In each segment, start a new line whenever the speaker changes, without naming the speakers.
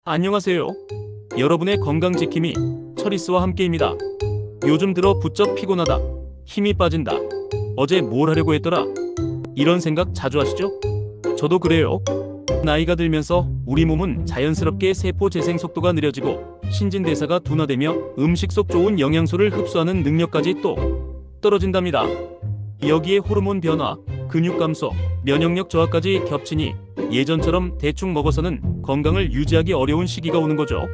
안녕하세요. 여러분의 건강지킴이 처리스와 함께입니다. 요즘 들어 부쩍 피곤하다, 힘이 빠진다, 어제 뭘 하려고 했더라, 이런 생각 자주 하시죠? 저도 그래요. 나이가 들면서 우리 몸은 자연스럽게 세포 재생 속도가 느려지고 신진대사가 둔화되며 음식 속 좋은 영양소를 흡수하는 능력까지 또 떨어진답니다. 여기에 호르몬 변화, 근육 감소, 면역력 저하까지 겹치니 예전처럼 대충 먹어서는 건강을 유지하기 어려운 시기가 오는 거죠.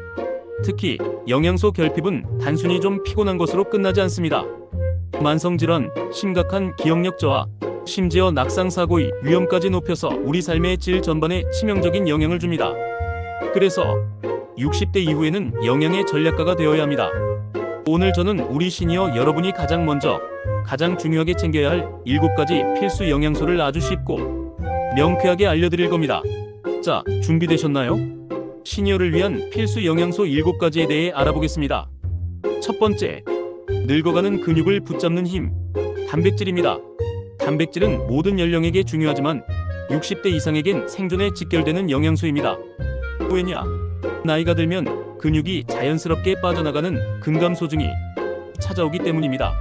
특히 영양소 결핍은 단순히 좀 피곤한 것으로 끝나지 않습니다. 만성질환, 심각한 기억력 저하, 심지어 낙상사고의 위험까지 높여서 우리 삶의 질 전반에 치명적인 영향을 줍니다. 그래서 60대 이후에는 영양의 전략가가 되어야 합니다. 오늘 저는 우리 시니어 여러분이 가장 중요하게 챙겨야 할 7가지 필수 영양소를 아주 쉽고 명쾌하게 알려드릴 겁니다. 자, 준비되셨나요? 시니어를 위한 필수 영양소 7가지에 대해 알아보겠습니다. 첫 번째, 늙어가는 근육을 붙잡는 힘, 단백질입니다. 단백질은 모든 연령에게 중요하지만 60대 이상에겐 생존에 직결되는 영양소입니다. 왜냐? 나이가 들면 근육이 자연스럽게 빠져나가는 근감소증이 찾아오기 때문입니다.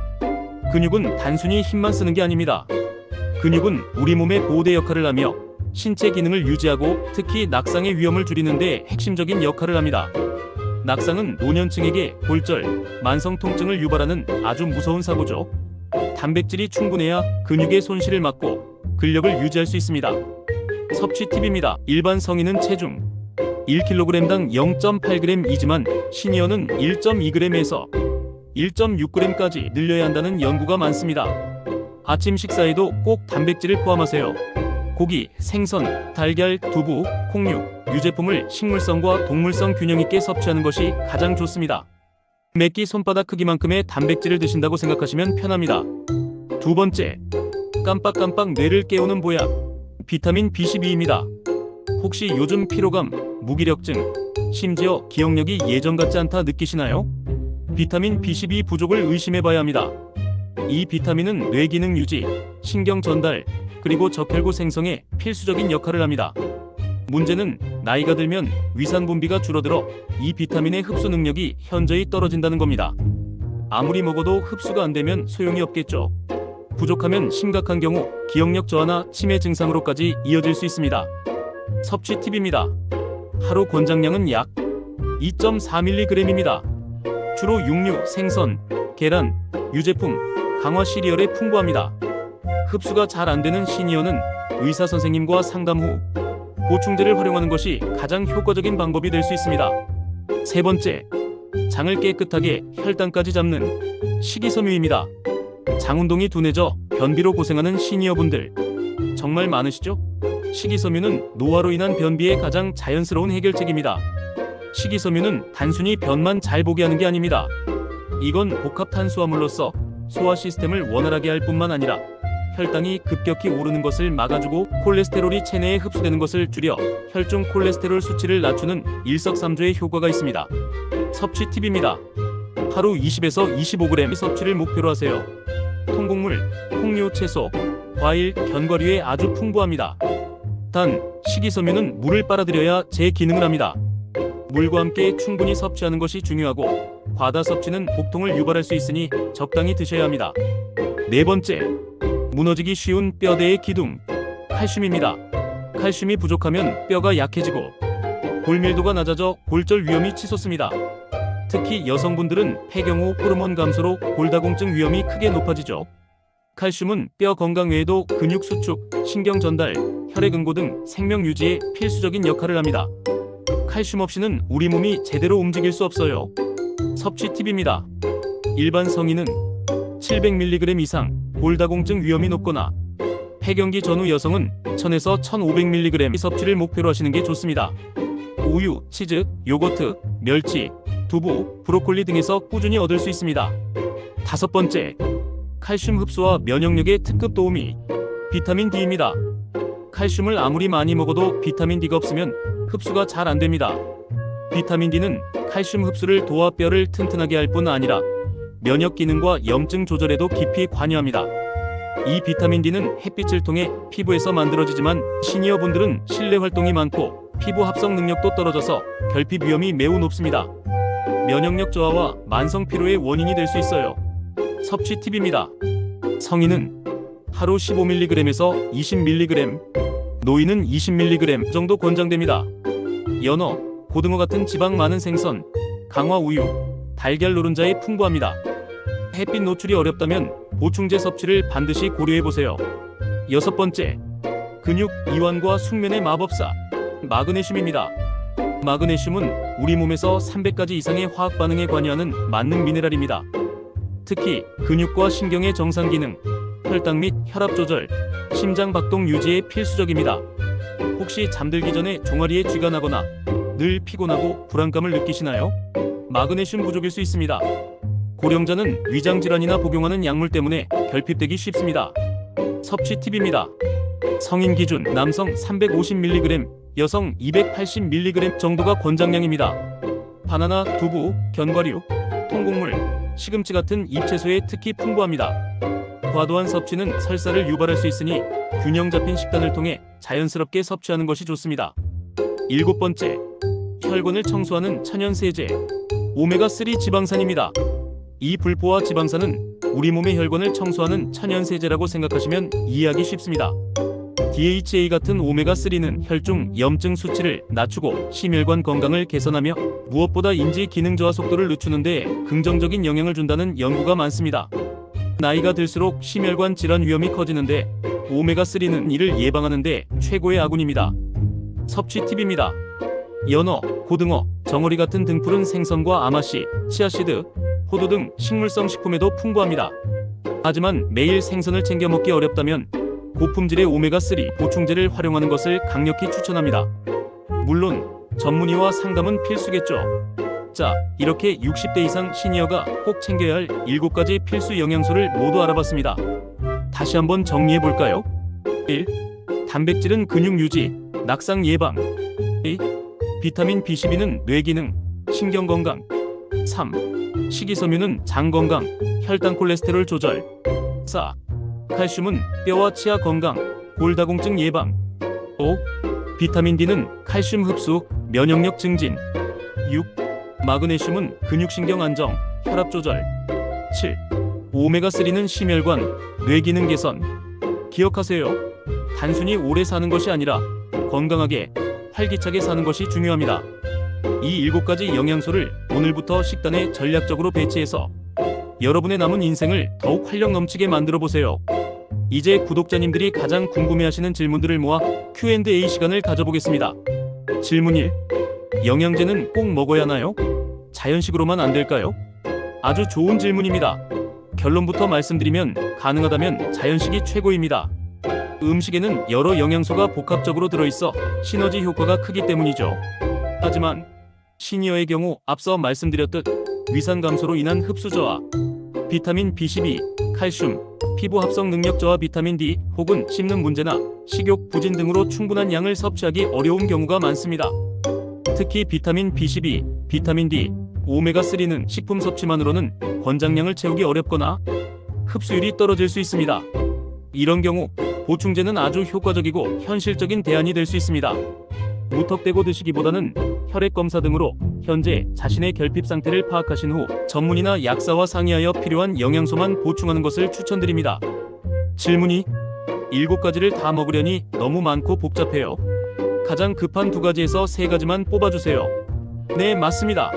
근육은 단순히 힘만 쓰는 게 아닙니다. 근육은 우리 몸의 보호대 역할을 하며 신체 기능을 유지하고 특히 낙상의 위험을 줄이는 데 핵심적인 역할을 합니다. 낙상은 노년층에게 골절, 만성 통증을 유발하는 아주 무서운 사고죠. 단백질이 충분해야 근육의 손실을 막고 근력을 유지할 수 있습니다. 섭취 팁입니다. 일반 성인은 체중 1kg당 0.8g이지만 시니어는 1.2g에서 1.6g까지 늘려야 한다는 연구가 많습니다. 아침 식사에도 꼭 단백질을 포함하세요. 고기, 생선, 달걀, 두부, 콩류, 유제품을 식물성과 동물성 균형 있게 섭취하는 것이 가장 좋습니다. 매끼 손바닥 크기만큼의 단백질을 드신다고 생각하시면 편합니다. 두 번째, 깜빡깜빡 뇌를 깨우는 보약, 비타민 B12입니다. 혹시 요즘 피로감, 무기력증, 심지어 기억력이 예전 같지 않다 느끼시나요? 비타민 B12 부족을 의심해봐야 합니다. 이 비타민은 뇌 기능 유지, 신경 전달, 그리고 적혈구 생성에 필수적인 역할을 합니다. 문제는 나이가 들면 위산 분비가 줄어들어 이 비타민의 흡수 능력이 현저히 떨어진다는 겁니다. 아무리 먹어도 흡수가 안 되면 소용이 없겠죠. 부족하면 심각한 경우 기억력 저하나 치매 증상으로까지 이어질 수 있습니다. 섭취 팁입니다. 하루 권장량은 약 2.4mg입니다. 주로 육류, 생선, 계란, 유제품, 강화 시리얼에 풍부합니다. 흡수가 잘 안 되는 시니어는 의사 선생님과 상담 후 보충제를 활용하는 것이 가장 효과적인 방법이 될 수 있습니다. 세 번째, 장을 깨끗하게 혈당까지 잡는 식이섬유입니다. 장 운동이 둔해져 변비로 고생하는 시니어분들 정말 많으시죠? 식이섬유는 노화로 인한 변비의 가장 자연스러운 해결책입니다. 식이섬유는 단순히 변만 잘 보게 하는 게 아닙니다. 이건 복합 탄수화물로서 소화 시스템을 원활하게 할 뿐만 아니라 혈당이 급격히 오르는 것을 막아주고 콜레스테롤이 체내에 흡수되는 것을 줄여 혈중 콜레스테롤 수치를 낮추는 일석삼조의 효과가 있습니다. 섭취 팁입니다. 하루 20에서 25g 섭취를 목표로 하세요. 통곡물, 콩류, 채소, 과일, 견과류에 아주 풍부합니다. 단, 식이섬유는 물을 빨아들여야 제 기능을 합니다. 물과 함께 충분히 섭취하는 것이 중요하고 과다 섭취는 복통을 유발할 수 있으니 적당히 드셔야 합니다. 네 번째, 무너지기 쉬운 뼈대의 기둥, 칼슘입니다. 칼슘이 부족하면 뼈가 약해지고 골밀도가 낮아져 골절 위험이 치솟습니다. 특히 여성분들은 폐경 후 호르몬 감소로 골다공증 위험이 크게 높아지죠. 칼슘은 뼈 건강 외에도 근육 수축, 신경 전달, 혈액 응고 등 생명 유지에 필수적인 역할을 합니다. 칼슘 없이는 우리 몸이 제대로 움직일 수 없어요. 섭취 팁입니다. 일반 성인은 700mg 이상, 골다공증 위험이 높거나 폐경기 전후 여성은 1000에서 1500mg 섭취를 목표로 하시는 게 좋습니다. 우유, 치즈, 요거트, 멸치, 두부, 브로콜리 등에서 꾸준히 얻을 수 있습니다. 다섯 번째, 칼슘 흡수와 면역력에 특급 도우미, 비타민 D입니다. 칼슘을 아무리 많이 먹어도 비타민 D가 없으면 흡수가 잘 안 됩니다. 비타민 D는 칼슘 흡수를 도와 뼈를 튼튼하게 할 뿐 아니라 면역 기능과 염증 조절에도 깊이 관여합니다. 이 비타민 D는 햇빛을 통해 피부에서 만들어지지만 시니어분들은 실내 활동이 많고 피부 합성 능력도 떨어져서 결핍 위험이 매우 높습니다. 면역력 저하와 만성 피로의 원인이 될 수 있어요. 섭취 팁입니다. 성인은 하루 15mg에서 20mg, 노인은 20mg 정도 권장됩니다. 연어, 고등어 같은 지방 많은 생선, 강화 우유, 달걀 노른자에 풍부합니다. 햇빛 노출이 어렵다면 보충제 섭취를 반드시 고려해보세요. 6번째, 근육, 이완과 숙면의 마법사, 마그네슘입니다. 마그네슘은 우리 몸에서 300가지 이상의 화학 반응에 관여하는 만능 미네랄입니다. 특히 근육과 신경의 정상 기능, 혈당 및 혈압 조절, 심장 박동 유지에 필수적입니다. 혹시 잠들기 전에 종아리에 쥐가 나거나 늘 피곤하고 불안감을 느끼시나요? 마그네슘 부족일 수 있습니다. 고령자는 위장 질환이나 복용하는 약물 때문에 결핍되기 쉽습니다. 섭취 팁입니다. 성인 기준 남성 350mg, 여성 280mg 정도가 권장량입니다. 바나나, 두부, 견과류, 통곡물, 시금치 같은 잎채소에 특히 풍부합니다. 과도한 섭취는 설사를 유발할 수 있으니 균형 잡힌 식단을 통해 자연스럽게 섭취하는 것이 좋습니다. 7번째, 혈관을 청소하는 천연세제, 오메가3 지방산입니다. 이 불포화 지방산은 우리 몸의 혈관을 청소하는 천연세제라고 생각하시면 이해하기 쉽습니다. DHA 같은 오메가3는 혈중 염증 수치를 낮추고 심혈관 건강을 개선하며 무엇보다 인지 기능 저하 속도를 늦추는 데 긍정적인 영향을 준다는 연구가 많습니다. 나이가 들수록 심혈관 질환 위험이 커지는데 오메가3는 이를 예방하는 데 최고의 아군입니다. 섭취 팁입니다. 연어, 고등어, 정어리 같은 등푸른 생선과 아마씨, 치아씨드, 호두 등 식물성 식품에도 풍부합니다. 하지만 매일 생선을 챙겨 먹기 어렵다면 고품질의 오메가3 보충제를 활용하는 것을 강력히 추천합니다. 물론 전문의와 상담은 필수겠죠. 자, 이렇게 60대 이상 시니어가 꼭 챙겨야 할 7가지 필수 영양소를 모두 알아봤습니다. 다시 한번 정리해볼까요? 1. 단백질은 근육 유지, 낙상 예방. 2. 비타민 B12는 뇌 기능, 신경 건강. 3. 식이섬유는 장 건강, 혈당 콜레스테롤 조절. 4. 칼슘은 뼈와 치아 건강, 골다공증 예방. 5. 비타민 D는 칼슘 흡수, 면역력 증진. 6. 마그네슘은 근육신경 안정, 혈압 조절. 7. 오메가3는 심혈관, 뇌 기능 개선. 기억하세요. 단순히 오래 사는 것이 아니라 건강하게, 활기차게 사는 것이 중요합니다. 이 7가지 영양소를 오늘부터 식단에 전략적으로 배치해서 여러분의 남은 인생을 더욱 활력 넘치게 만들어 보세요. 이제 구독자님들이 가장 궁금해하시는 질문들을 모아 Q&A 시간을 가져보겠습니다. 질문 1. 영양제는 꼭 먹어야 하나요? 자연식으로만 안 될까요? 아주 좋은 질문입니다. 결론부터 말씀드리면 가능하다면 자연식이 최고입니다. 음식에는 여러 영양소가 복합적으로 들어있어 시너지 효과가 크기 때문이죠. 하지만 시니어의 경우 앞서 말씀드렸듯 위산 감소로 인한 흡수 저하, 비타민 B12, 칼슘, 피부 합성 능력 저하 비타민 D 혹은 씹는 문제나 식욕 부진 등으로 충분한 양을 섭취하기 어려운 경우가 많습니다. 특히 비타민 B12, 비타민 D, 오메가3는 식품 섭취만으로는 권장량을 채우기 어렵거나 흡수율이 떨어질 수 있습니다. 이런 경우 보충제는 아주 효과적이고 현실적인 대안이 될 수 있습니다. 무턱대고 드시기보다는 혈액 검사 등으로 현재 자신의 결핍 상태를 파악하신 후 전문의나 약사와 상의하여 필요한 영양소만 보충하는 것을 추천드립니다. 질문 2. 7가지를 다 먹으려니 너무 많고 복잡해요. 가장 급한 2가지에서 3가지만 뽑아주세요. 네, 맞습니다.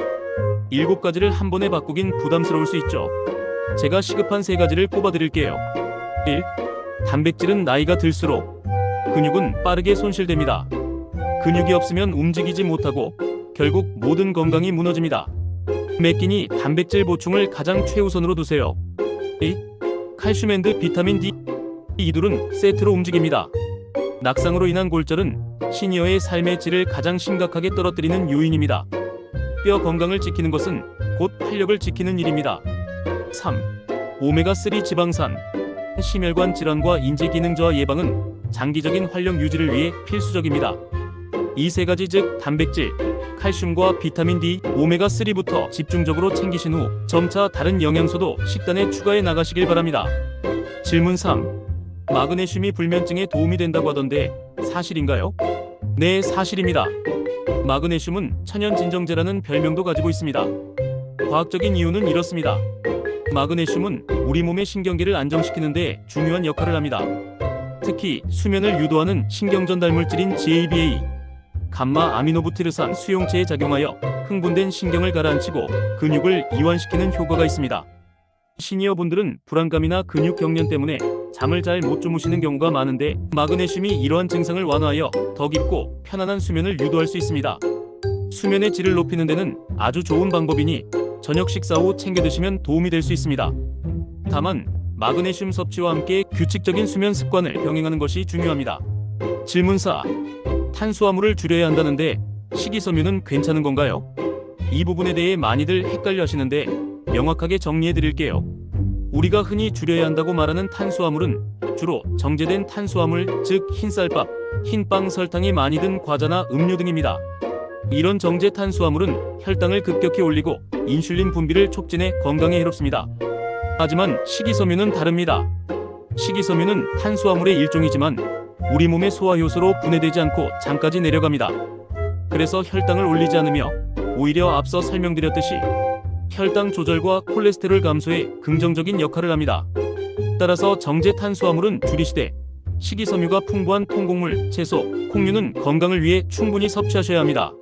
7가지를 한 번에 바꾸긴 부담스러울 수 있죠. 제가 시급한 3가지를 뽑아드릴게요. 1. 단백질은 나이가 들수록 근육은 빠르게 손실됩니다. 근육이 없으면 움직이지 못하고 결국 모든 건강이 무너집니다. 매 끼니 단백질 보충을 가장 최우선으로 두세요. 2. 칼슘 앤드 비타민 D. 이 둘은 세트로 움직입니다. 낙상으로 인한 골절은 시니어의 삶의 질을 가장 심각하게 떨어뜨리는 요인입니다. 뼈 건강을 지키는 것은 곧 활력을 지키는 일입니다. 3. 오메가3 지방산. 심혈관 질환과 인지 기능 저하 예방은 장기적인 활력 유지를 위해 필수적입니다. 이 3가지 즉 단백질, 칼슘과 비타민 D, 오메가3부터 집중적으로 챙기신 후 점차 다른 영양소도 식단에 추가해 나가시길 바랍니다. 질문 3. 마그네슘이 불면증에 도움이 된다고 하던데 사실인가요? 네, 사실입니다. 마그네슘은 천연 진정제라는 별명도 가지고 있습니다. 과학적인 이유는 이렇습니다. 마그네슘은 우리 몸의 신경계를 안정시키는 데 중요한 역할을 합니다. 특히 수면을 유도하는 신경전달 물질인 GABA, 감마 아미노부티르산 수용체에 작용하여 흥분된 신경을 가라앉히고 근육을 이완시키는 효과가 있습니다. 시니어분들은 불안감이나 근육 경련 때문에 잠을 잘 못 주무시는 경우가 많은데 마그네슘이 이러한 증상을 완화하여 더 깊고 편안한 수면을 유도할 수 있습니다. 수면의 질을 높이는 데는 아주 좋은 방법이니 저녁 식사 후 챙겨 드시면 도움이 될 수 있습니다. 다만 마그네슘 섭취와 함께 규칙적인 수면 습관을 병행하는 것이 중요합니다. 질문사: 탄수화물을 줄여야 한다는데 식이섬유는 괜찮은 건가요? 이 부분에 대해 많이들 헷갈려 하시는데 명확하게 정리해 드릴게요. 우리가 흔히 줄여야 한다고 말하는 탄수화물은 주로 정제된 탄수화물, 즉 흰쌀밥, 흰빵, 설탕이 많이 든 과자나 음료 등입니다. 이런 정제 탄수화물은 혈당을 급격히 올리고 인슐린 분비를 촉진해 건강에 해롭습니다. 하지만 식이섬유는 다릅니다. 식이섬유는 탄수화물의 일종이지만 우리 몸의 소화효소로 분해되지 않고 장까지 내려갑니다. 그래서 혈당을 올리지 않으며 오히려 앞서 설명드렸듯이 혈당 조절과 콜레스테롤 감소에 긍정적인 역할을 합니다. 따라서 정제 탄수화물은 줄이시되 식이섬유가 풍부한 통곡물, 채소, 콩류는 건강을 위해 충분히 섭취하셔야 합니다.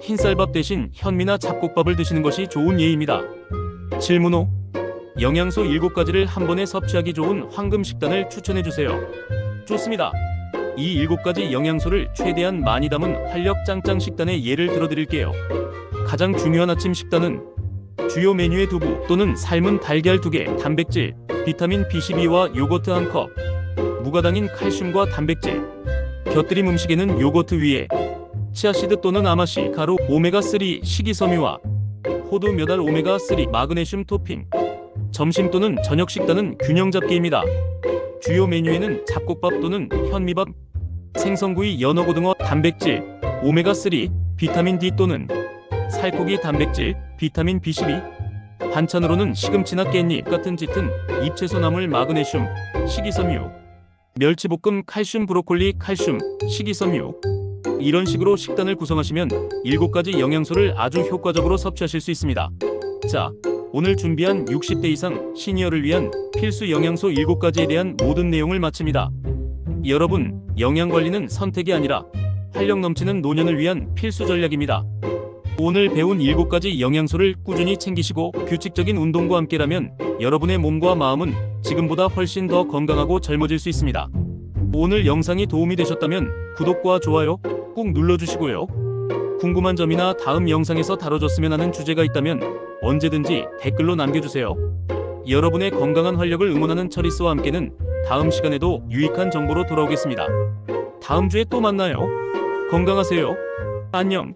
흰쌀밥 대신 현미나 잡곡밥을 드시는 것이 좋은 예입니다. 질문 5. 영양소 7가지를 한 번에 섭취하기 좋은 황금 식단을 추천해주세요. 좋습니다. 이 7가지 영양소를 최대한 많이 담은 활력 짱짱 식단의 예를 들어드릴게요. 가장 중요한 아침 식단은 주요 메뉴의 두부 또는 삶은 달걀 2개, 단백질, 비타민 B12와 요거트 1컵, 무가당인 칼슘과 단백질, 곁들임 음식에는 요거트 위에 치아씨드 또는 아마씨, 가루, 오메가3 식이섬유와 호두 몇 알 오메가3 마그네슘 토핑. 점심 또는 저녁 식단은 균형 잡기입니다. 주요 메뉴에는 잡곡밥 또는 현미밥, 생선구이, 연어, 고등어, 단백질, 오메가3, 비타민 D 또는 살코기, 단백질, 비타민 B12. 반찬으로는 시금치나 깻잎 같은 짙은 잎채소, 나물, 마그네슘, 식이섬유, 멸치볶음, 칼슘, 브로콜리, 칼슘, 식이섬유. 이런 식으로 식단을 구성하시면 7가지 영양소를 아주 효과적으로 섭취하실 수 있습니다. 자, 오늘 준비한 60대 이상 시니어를 위한 필수 영양소 7가지에 대한 모든 내용을 마칩니다. 여러분, 영양관리는 선택이 아니라 활력 넘치는 노년을 위한 필수 전략입니다. 오늘 배운 7가지 영양소를 꾸준히 챙기시고 규칙적인 운동과 함께라면 여러분의 몸과 마음은 지금보다 훨씬 더 건강하고 젊어질 수 있습니다. 오늘 영상이 도움이 되셨다면 구독과 좋아요 꼭 눌러주시고요. 궁금한 점이나 다음 영상에서 다뤄줬으면 하는 주제가 있다면 언제든지 댓글로 남겨주세요. 여러분의 건강한 활력을 응원하는 처리스와 함께는 다음 시간에도 유익한 정보로 돌아오겠습니다. 다음 주에 또 만나요. 건강하세요. 안녕.